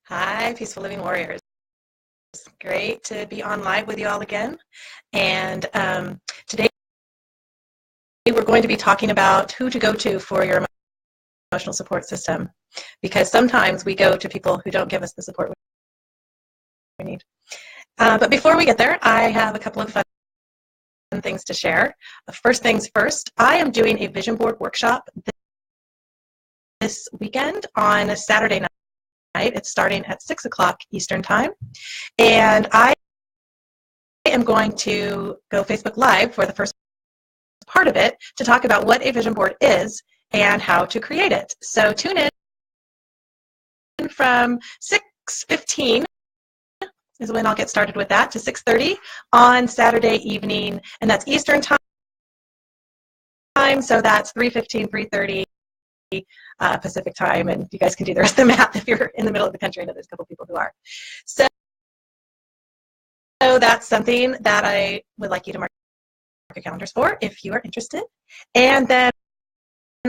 Hi, Peaceful Living Warriors. Great to be on live with you all again. And today we're going to be talking about who to go to for your emotional support system, because sometimes we go to people who don't give us the support we need. But before we get there, I have a couple of fun things to share. First things first, I am doing a vision board workshop this weekend on a Saturday night. It's starting at 6 o'clock Eastern Time. And I am going to go Facebook Live for the first part of it to talk about what a vision board is and how to create it. So tune in from 6:15 is when I'll get started with that to 6:30 on Saturday evening, and that's Eastern Time. So that's 3:15, 3:30 Pacific Time, and you guys can do the rest of the math if you're in the middle of the country. I know there's a couple people who are. So that's something that I would like you to mark your calendars for if you are interested. And then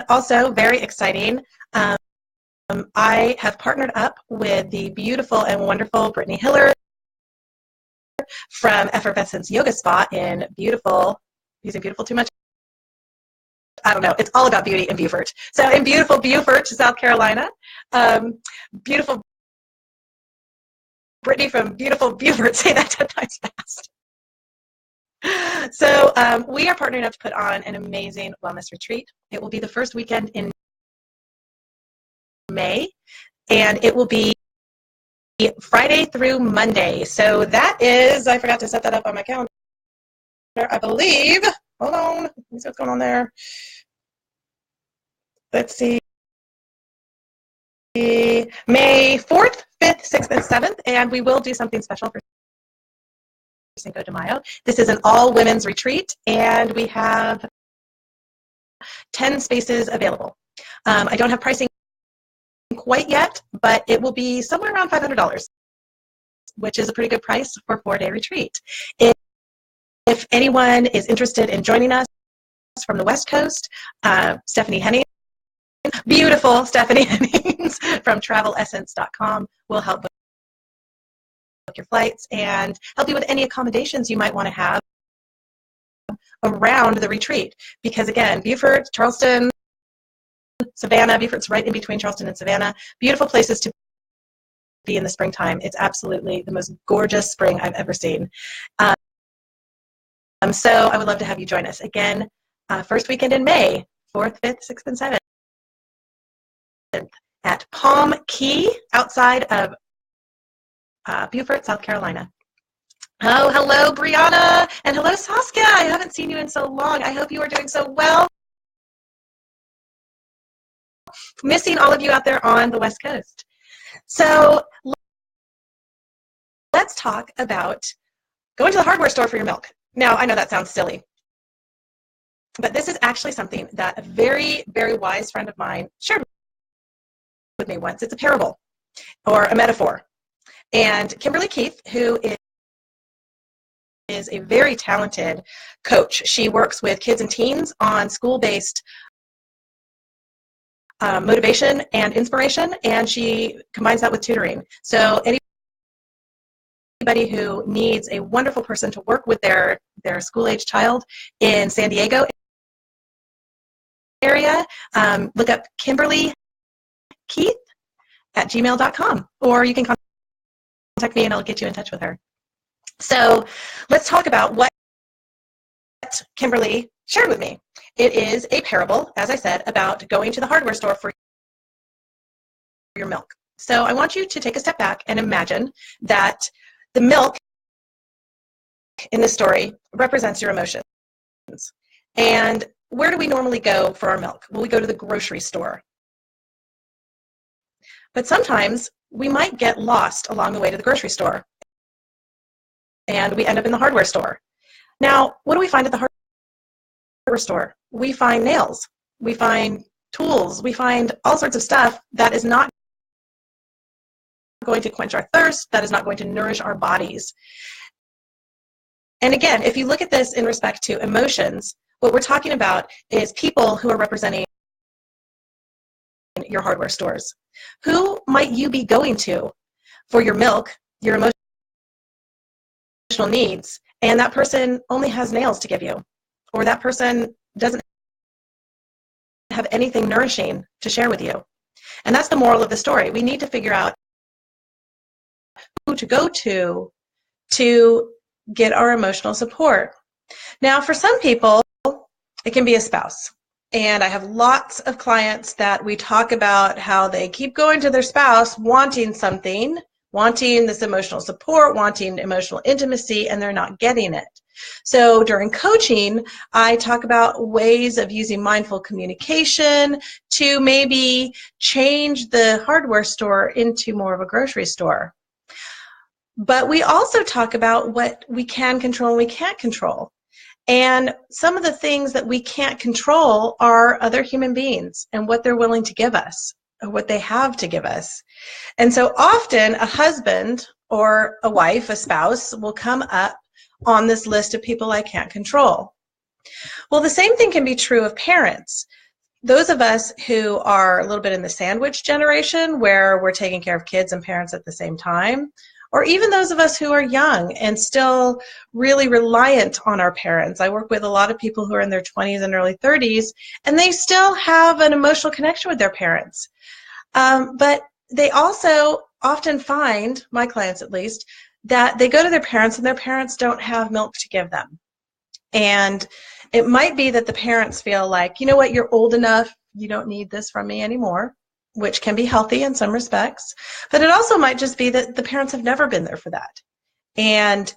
also, very exciting, I have partnered up with the beautiful and wonderful Brittany Hiller from Effervescence Yoga Spa in beautiful, using beautiful too much? I don't know. It's all about beauty in Beaufort. So in beautiful Beaufort, South Carolina, beautiful Brittany from beautiful Beaufort, say that 10 times fast. So we are partnering up to put on an amazing wellness retreat. It will be the first weekend in May, and it will be Friday through Monday. So that is, I forgot to set that up on my calendar, I believe. Hold on. Let me see what's going on there. Let's see. May 4th, 5th, 6th, and 7th, and we will do something special for Cinco de Mayo. This is an all-women's retreat, and we have 10 spaces available. I don't have pricing quite yet, but it will be somewhere around $500, which is a pretty good price for a 4-day retreat. If anyone is interested in joining us from the West Coast, Stephanie Henning, beautiful Stephanie Hennings from travelessence.com will help book your flights and help you with any accommodations you might want to have around the retreat. Because again, Beaufort, Charleston, Savannah, Beaufort's right in between Charleston and Savannah. Beautiful places to be in the springtime. It's absolutely the most gorgeous spring I've ever seen. So I would love to have you join us. Again, first weekend in May, 4th, 5th, 6th, and 7th at Palm Key outside of Beaufort, South Carolina. Oh, hello, Brianna, and hello, Saskia. I haven't seen you in so long. I hope you are doing so well. Missing all of you out there on the West Coast. So let's talk about going to the hardware store for your milk. Now, I know that sounds silly, but this is actually something that a very, very wise friend of mine shared with me once. It's a parable or a metaphor. And Kimberly Keith, who is a very talented coach, she works with kids and teens on school-based motivation and inspiration, and she combines that with tutoring. So anybody who needs a wonderful person to work with their school-age child in San Diego area, look up Kimberly Keith at gmail.com, or you can contact me and I'll get you in touch with her. So let's talk about what Kimberly shared with me. It is a parable, as I said, about going to the hardware store for your milk. So I want you to take a step back and imagine that the milk in this story represents your emotions. And where do we normally go for our milk? Well, we go to the grocery store. But sometimes we might get lost along the way to the grocery store, and we end up in the hardware store. Now, what do we find at the hardware store? We find nails, we find tools, we find all sorts of stuff that is not going to quench our thirst, that is not going to nourish our bodies. And again, if you look at this in respect to emotions, what we're talking about is people who are representing your hardware stores. Who might you be going to for your milk, your emotional needs, and that person only has nails to give you, or that person doesn't have anything nourishing to share with you. And that's the moral of the story. We need to figure out who to go to get our emotional support. Now, for some people, it can be a spouse. And I have lots of clients that we talk about how they keep going to their spouse wanting something, wanting this emotional support, wanting emotional intimacy, and they're not getting it. So during coaching, I talk about ways of using mindful communication to maybe change the hardware store into more of a grocery store. But we also talk about what we can control and we can't control. And some of the things that we can't control are other human beings and what they're willing to give us, or what they have to give us. And so often a husband or a wife, a spouse, will come up on this list of people I can't control. Well, the same thing can be true of parents. Those of us who are a little bit in the sandwich generation, where we're taking care of kids and parents at the same time, or even those of us who are young and still really reliant on our parents. I work with a lot of people who are in their 20s and early 30s, and they still have an emotional connection with their parents. But they also often find, my clients at least, that they go to their parents and their parents don't have milk to give them. And it might be that the parents feel like, you know what, you're old enough, you don't need this from me anymore, which can be healthy in some respects. But it also might just be that the parents have never been there for that. And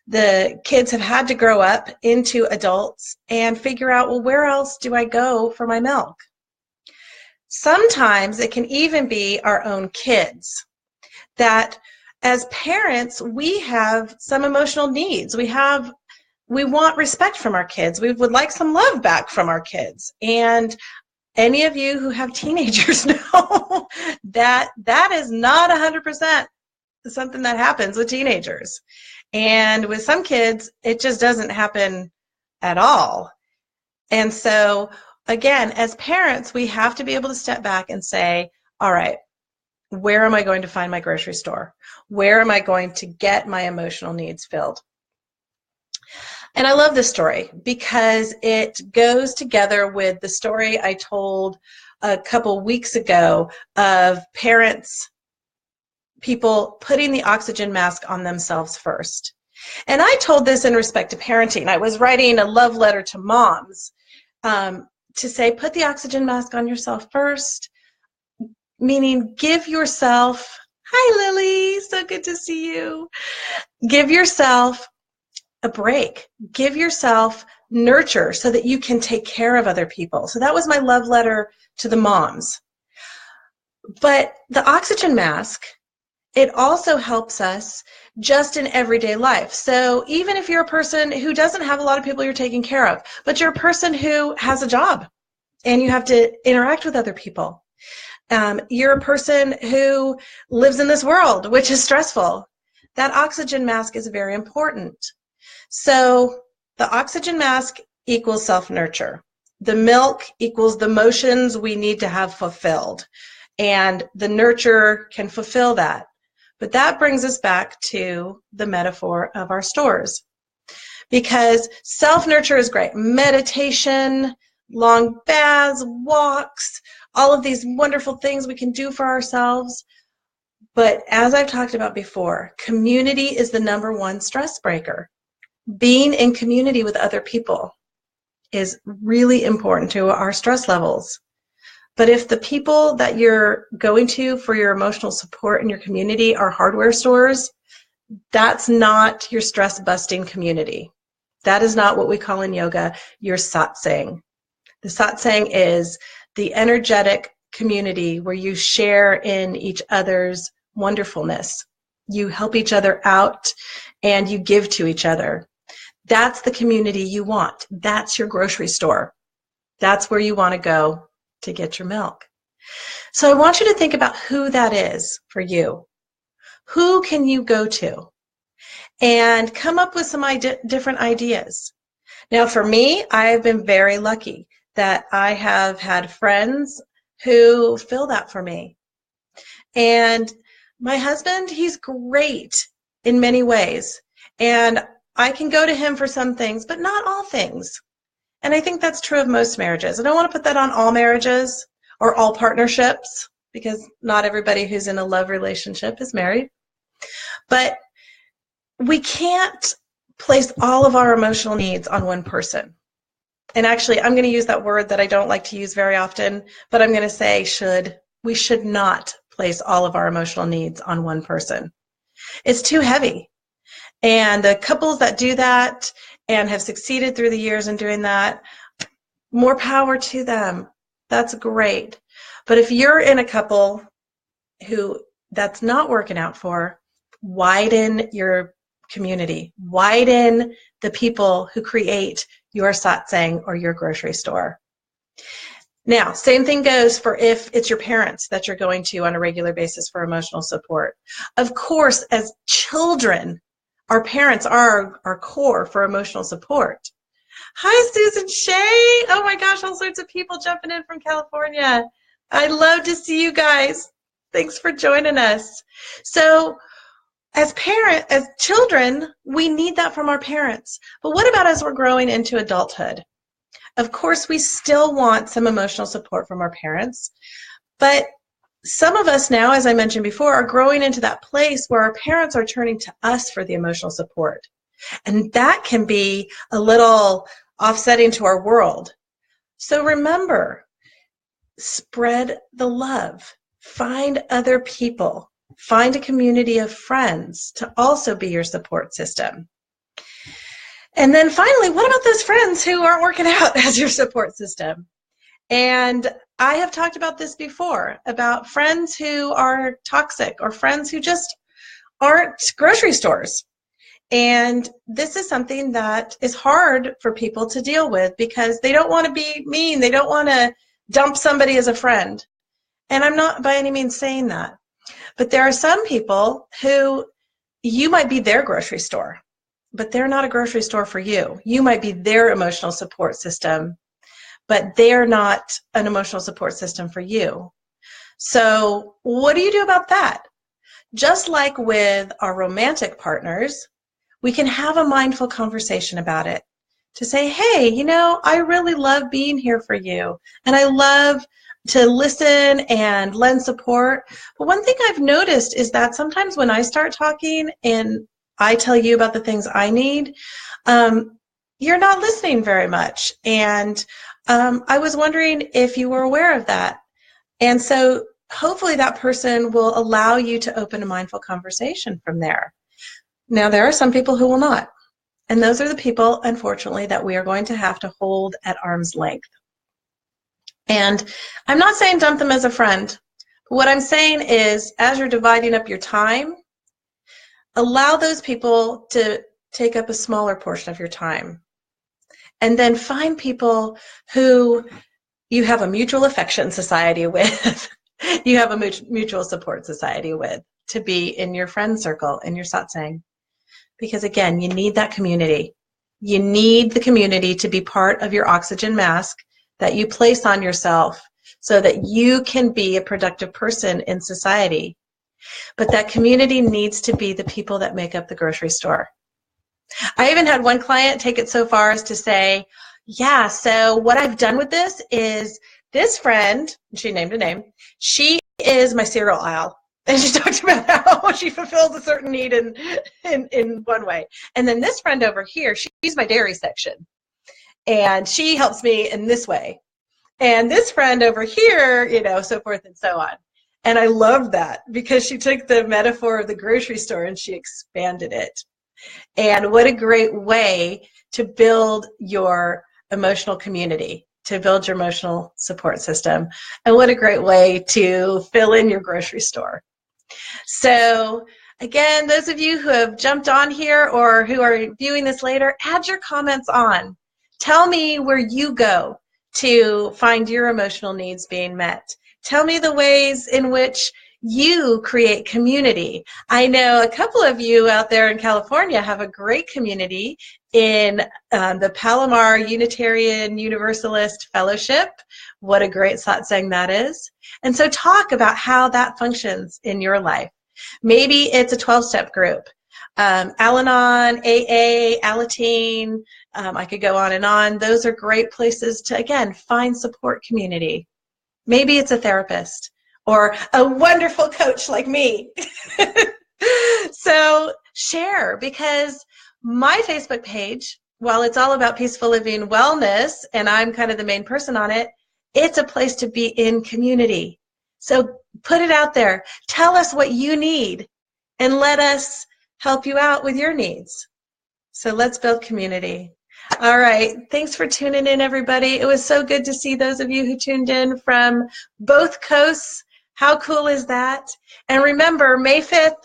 the kids have had to grow up into adults and figure out, well, where else do I go for my milk? Sometimes it can even be our own kids, that as parents, we have some emotional needs. We want respect from our kids. We would like some love back from our kids. And any of you who have teenagers know that that is not 100% something that happens with teenagers. And with some kids, it just doesn't happen at all. And so, again, as parents, we have to be able to step back and say, all right, where am I going to find my grocery store? Where am I going to get my emotional needs filled? And I love this story because it goes together with the story I told a couple weeks ago of parents, people putting the oxygen mask on themselves first. And I told this in respect to parenting. I was writing a love letter to moms to say, put the oxygen mask on yourself first, meaning give yourself, hi Lily, so good to see you. Give yourself a break. Give yourself nurture so that you can take care of other people. So that was my love letter to the moms. But the oxygen mask, it also helps us just in everyday life. So even if you're a person who doesn't have a lot of people you're taking care of, but you're a person who has a job and you have to interact with other people. You're a person who lives in this world, which is stressful. That oxygen mask is very important. So the oxygen mask equals self-nurture. The milk equals the motions we need to have fulfilled. And the nurture can fulfill that. But that brings us back to the metaphor of our stores. Because self-nurture is great. Meditation, long baths, walks, all of these wonderful things we can do for ourselves. But as I've talked about before, community is the #1 stress breaker. Being in community with other people is really important to our stress levels. But if the people that you're going to for your emotional support in your community are hardware stores, that's not your stress-busting community. That is not what we call in yoga your satsang. The satsang is the energetic community where you share in each other's wonderfulness. You help each other out and you give to each other. That's the community you want. That's your grocery store. That's where you want to go to get your milk. So I want you to think about who that is for you. Who can you go to? And come up with some different ideas. Now for me, I've been very lucky that I have had friends who fill that for me. And My husband, he's great in many ways. And I can go to him for some things, but not all things. And I think that's true of most marriages. I don't want to put that on all marriages or all partnerships, because not everybody who's in a love relationship is married. But we can't place all of our emotional needs on one person. And actually, I'm going to use that word that I don't like to use very often, but I'm going to say should. We should not place all of our emotional needs on one person. It's too heavy. And the couples that do that and have succeeded through the years in doing that, more power to them. That's great. But if you're in a couple who that's not working out for, widen your community. Widen the people who create your satsang or your grocery store. Now, same thing goes for if it's your parents that you're going to on a regular basis for emotional support. Of course, as children, our parents are our core for emotional support. Hi, Susan Shea. Oh my gosh, all sorts of people jumping in from California. I'd love to see you guys. Thanks for joining us. So as children, we need that from our parents. But what about as we're growing into adulthood? Of course, we still want some emotional support from our parents, but some of us now, as I mentioned before, are growing into that place where our parents are turning to us for the emotional support. And that can be a little offsetting to our world. So remember, spread the love. Find other people. Find a community of friends to also be your support system. And then finally, what about those friends who aren't working out as your support system? And I have talked about this before, about friends who are toxic or friends who just aren't grocery stores. And this is something that is hard for people to deal with because they don't want to be mean. They don't want to dump somebody as a friend. And I'm not by any means saying that. But there are some people who you might be their grocery store, but they're not a grocery store for you. You might be their emotional support system, but they're not an emotional support system for you. So what do you do about that? Just like with our romantic partners, we can have a mindful conversation about it to say, hey, you know, I really love being here for you, and I love to listen and lend support. But one thing I've noticed is that sometimes when I start talking and I tell you about the things I need, you're not listening very much. And I was wondering if you were aware of that. And so hopefully that person will allow you to open a mindful conversation from there. Now, there are some people who will not. And those are the people, unfortunately, that we are going to have to hold at arm's length. And I'm not saying dump them as a friend. What I'm saying is, as you're dividing up your time, allow those people to take up a smaller portion of your time. And then find people who you have a mutual affection society with, you have a mutual support society with, to be in your friend circle, in your satsang. Because again, you need that community. You need the community to be part of your oxygen mask that you place on yourself so that you can be a productive person in society. But that community needs to be the people that make up the grocery store. I even had one client take it so far as to say, yeah, so what I've done with this is this friend, she named a name, she is my cereal aisle. And she talked about how she fulfills a certain need in one way. And then this friend over here, she's my dairy section. And she helps me in this way. And this friend over here, you know, so forth and so on. And I love that because she took the metaphor of the grocery store and she expanded it. And what a great way to build your emotional community, to build your emotional support system. And what a great way to fill in your grocery store. So again, those of you who have jumped on here or who are viewing this later, add your comments on. Tell me where you go to find your emotional needs being met. Tell me the ways in which you create community. I know a couple of you out there in California have a great community in the Palomar Unitarian Universalist Fellowship. What a great satsang that is. And so talk about how that functions in your life. Maybe it's a 12-step group. Al-Anon, AA, Alateen, I could go on and on. Those are great places to, again, find support community. Maybe it's a therapist or a wonderful coach like me. So share, because my Facebook page, while it's all about peaceful living wellness, and I'm kind of the main person on it, it's a place to be in community. So put it out there. Tell us what you need, and let us help you out with your needs. So let's build community. All right. Thanks for tuning in, everybody. It was so good to see those of you who tuned in from both coasts. How cool is that? And remember, May 5th,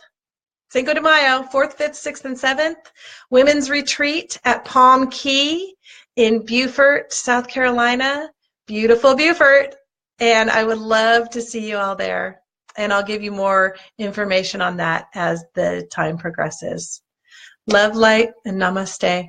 Cinco de Mayo, 4th, 5th, 6th, and 7th, Women's Retreat at Palm Key in Beaufort, South Carolina. Beautiful Beaufort. And I would love to see you all there. And I'll give you more information on that as the time progresses. Love, light, and namaste.